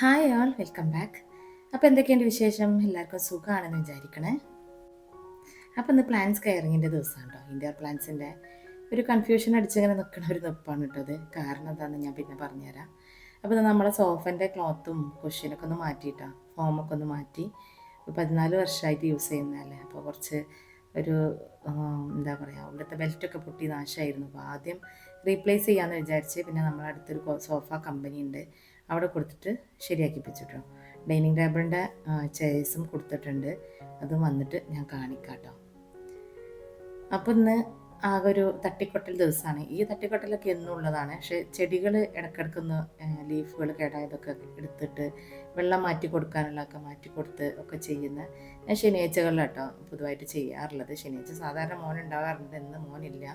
Hi ആൾ welcome back. അപ്പോൾ എന്തൊക്കെയുണ്ട് വിശേഷം? എല്ലാവർക്കും സുഖമാണെന്ന് വിചാരിക്കണേ. അപ്പോൾ ഇന്ന് പ്ലാന്റ്സ് കെയറിങ്ങിൻ്റെ ദിവസമാണ് കേട്ടോ. ഇൻഡോർ പ്ലാന്റ്സിൻ്റെ ഒരു കൺഫ്യൂഷൻ അടിച്ചിങ്ങനെ നിൽക്കുന്ന ഒരു നിപ്പാണ് കേട്ടത്. കാരണം എന്താണെന്ന് ഞാൻ പിന്നെ പറഞ്ഞുതരാം. അപ്പോൾ ഇത് നമ്മളെ സോഫൻ്റെ ക്ലോത്തും കുഷ്യനൊക്കെ ഒന്ന് മാറ്റിയിട്ടോ, ഫോമൊക്കെ ഒന്ന് മാറ്റി. 14 വർഷമായിട്ട് യൂസ് ചെയ്യുന്നതല്ലേ, അപ്പോൾ കുറച്ച് ഒരു എന്താ പറയുക, ഇവിടുത്തെ ബെൽറ്റൊക്കെ പൊട്ടി നാശമായിരുന്നു. അപ്പോൾ ആദ്യം റീപ്ലേസ് ചെയ്യാമെന്ന് വിചാരിച്ച് പിന്നെ നമ്മളെ അടുത്തൊരു സോഫ കമ്പനി ഉണ്ട്, അവിടെ കൊടുത്തിട്ട് ശരിയാക്കിപ്പിച്ചിട്ടോ. ഡൈനിങ് ടേബിളിൻ്റെ ചെയർസും കൊടുത്തിട്ടുണ്ട്. അതും വന്നിട്ട് ഞാൻ കാണിക്കാം കേട്ടോ. അപ്പോൾ ഇന്ന് ആകെ ഒരു തട്ടിക്കൊട്ടൽ ദിവസമാണ്. ഈ തട്ടിക്കൊട്ടലൊക്കെ എന്നും ഉള്ളതാണ്. പക്ഷേ ചെടികൾ ഇടയ്ക്കിടയ്ക്കൊന്ന് ലീഫുകൾ കേടായതൊക്കെ എടുത്തിട്ട് വെള്ളം മാറ്റി കൊടുക്കാനുള്ളതൊക്കെ മാറ്റി കൊടുത്ത് ഒക്കെ ചെയ്യുന്ന ഞാൻ ശനിയാഴ്ചകളിലാട്ടോ പൊതുവായിട്ട് ചെയ്യാറുള്ളത്. ശനിയാഴ്ച സാധാരണ മോൻ ഉണ്ടാകാറുണ്ട്, ഇന്ന് മോനില്ല.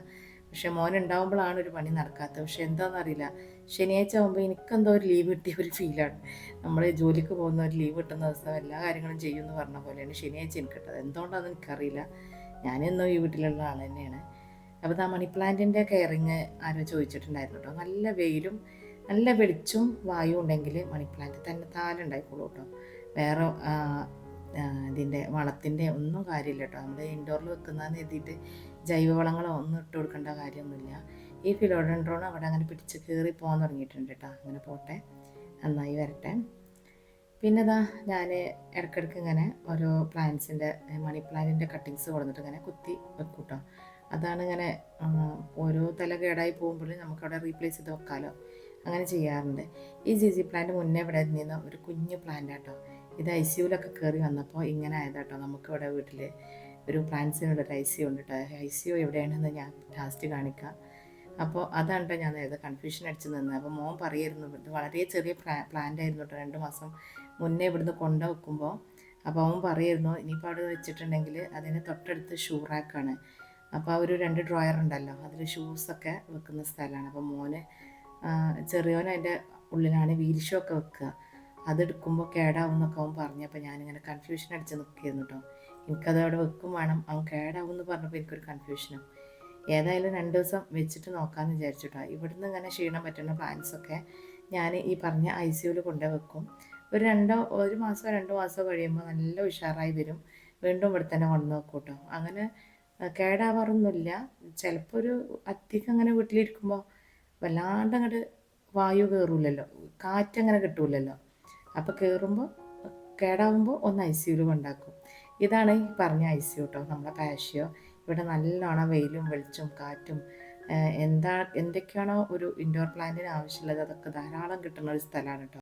പക്ഷേ മോൻ ഉണ്ടാകുമ്പോഴാണ് ഒരു പണി നടക്കാത്തത്. പക്ഷേ എന്താണെന്നറിയില്ല, ശനിയാഴ്ച ആകുമ്പോൾ എനിക്കെന്തോ ഒരു ലീവ് കിട്ടിയ ഒരു ഫീലാണ്. നമ്മൾ ജോലിക്ക് പോകുന്ന ഒരു ലീവ് കിട്ടുന്ന ദിവസം എല്ലാ കാര്യങ്ങളും ചെയ്യുമെന്ന് പറഞ്ഞ പോലെയാണ് ശനിയാഴ്ച എനിക്ക് കിട്ടത്. എന്തുകൊണ്ടാണെന്ന് എനിക്കറിയില്ല. ഞാനെന്നും ഈ വീട്ടിലുള്ള ആൾ തന്നെയാണ്. അപ്പോൾ ആ മണി പ്ലാന്റിൻ്റെ കെയറിങ് ആരോ ചോദിച്ചിട്ടുണ്ടായിരുന്നു കേട്ടോ. നല്ല വെയിലും നല്ല വെളിച്ചവും വായു ഉണ്ടെങ്കിൽ മണി പ്ലാന്റ് തന്നെ താലുണ്ടായിക്കോളൂ കേട്ടോ. വേറെ ഇതിൻ്റെ വളത്തിൻ്റെ ഒന്നും കാര്യമില്ല കേട്ടോ. നമ്മൾ ഇൻഡോറിൽ വെക്കുന്നതെന്ന് എഴുതിയിട്ട് ജൈവവളങ്ങളോ ഒന്നും ഇട്ട് കൊടുക്കേണ്ട കാര്യമൊന്നുമില്ല. ഈ ഫിലോഡൻഡ്രോൺ അവിടെ അങ്ങനെ പിടിച്ച് കയറി പോകാൻ തുടങ്ങിയിട്ടുണ്ട് കേട്ടോ. അങ്ങനെ പോട്ടെ, നന്നായി വരട്ടെ. പിന്നെ ഞാൻ ഇടയ്ക്കിടയ്ക്ക് ഇങ്ങനെ ഓരോ പ്ലാന്റ്സിൻ്റെ മണി പ്ലാന്റിൻ്റെ കട്ടിങ്സ് കൊടുത്തിട്ട് ഇങ്ങനെ കുത്തി വെക്കും കേട്ടോ. അതാണ് ഇങ്ങനെ ഓരോ തല കേടായി പോകുമ്പോഴും നമുക്കവിടെ റീപ്ലേസ് ചെയ്ത് വെക്കാമല്ലോ, അങ്ങനെ ചെയ്യാറുണ്ട്. ഈ ജി പ്ലാന്റ് മുന്നേ ഇവിടെ നിന്ന് ഒരു കുഞ്ഞു പ്ലാന്റ് കേട്ടോ. ഇത് ICUവിലൊക്കെ കയറി വന്നപ്പോൾ ഇങ്ങനെ ആയതാട്ടോ. നമുക്കിവിടെ വീട്ടിൽ ഒരു പ്ലാന്റ്സിനുള്ളൊരു ICU ഉണ്ട് കേട്ടോ. ICU എവിടെയാണെന്ന് ഞാൻ ലാസ്റ്റ് കാണിക്കാം. അപ്പോൾ അതാണ് കേട്ടോ ഞാൻ നേരത്തെ കൺഫ്യൂഷൻ അടിച്ച് നിന്നത്. അപ്പോൾ മോൻ പറയായിരുന്നു, ഇത് വളരെ ചെറിയ പ്ലാന്റ് ആയിരുന്നു കേട്ടോ, 2 മാസം മുന്നേ ഇവിടുന്ന് കൊണ്ടു വെക്കുമ്പോൾ. അപ്പോൾ അവൻ പറയായിരുന്നു, ഇനിയിപ്പോൾ അവിടെ വെച്ചിട്ടുണ്ടെങ്കിൽ അതിന് തൊട്ടടുത്ത് ഷൂ റാക്കാണ്. അപ്പോൾ ഒരു 2 ഡ്രോയർ ഉണ്ടല്ലോ, അതിൽ ഷൂസൊക്കെ വെക്കുന്ന സ്ഥലമാണ്. അപ്പോൾ മോന് ചെറിയോൻ അതിൻ്റെ ഉള്ളിലാണ് വീൽ ഷൂ ഒക്കെ വെക്കുക. അതെടുക്കുമ്പോൾ കേടാവും എന്നൊക്കെ അവൻ പറഞ്ഞപ്പോൾ ഞാനിങ്ങനെ കൺഫ്യൂഷൻ അടിച്ച് നിൽക്കുകയായിരുന്നു കേട്ടോ. എനിക്കത് അവിടെ വെക്കും വേണം, അവൻ കേടാവും എന്ന് പറഞ്ഞപ്പോൾ എനിക്കൊരു കൺഫ്യൂഷനും. ഏതായാലും 2 ദിവസം വെച്ചിട്ട് നോക്കാമെന്ന് വിചാരിച്ചിട്ടോ. ഇവിടുന്ന് ഇങ്ങനെ ക്ഷീണം പറ്റുന്ന പ്ലാന്റ്സൊക്കെ ഞാൻ ഈ പറഞ്ഞ ICUവിൽ കൊണ്ടുപോയി വെക്കും. ഒരു മാസമോ 2 മാസമോ കഴിയുമ്പോൾ നല്ല ഉഷാറായി വരും. വീണ്ടും ഇവിടെ തന്നെ കൊണ്ടു വെക്കും കേട്ടോ. അങ്ങനെ കേടാവാറൊന്നുമില്ല. ചിലപ്പോൾ ഒരു അധികം അങ്ങനെ വീട്ടിലിരിക്കുമ്പോൾ വല്ലാണ്ട് അങ്ങോട്ട് വായു കയറില്ലല്ലോ, കാറ്റങ്ങനെ കിട്ടൂലല്ലോ. അപ്പോൾ കയറുമ്പോൾ കേടാവുമ്പോൾ ഒന്ന് ICUവിൽ കൊണ്ടാക്കും. ഇതാണ് ഈ പറഞ്ഞ ICU കേട്ടോ, നമ്മളെ പാഷ്യോ. ഇവിടെ നല്ലോണം വെയിലും വെളിച്ചവും കാറ്റും എന്തൊക്കെയാണോ ഒരു ഇൻഡോർ പ്ലാന്റിന് ആവശ്യമുള്ളത് അതൊക്കെ ധാരാളം കിട്ടുന്ന ഒരു സ്ഥലമാണ് കേട്ടോ.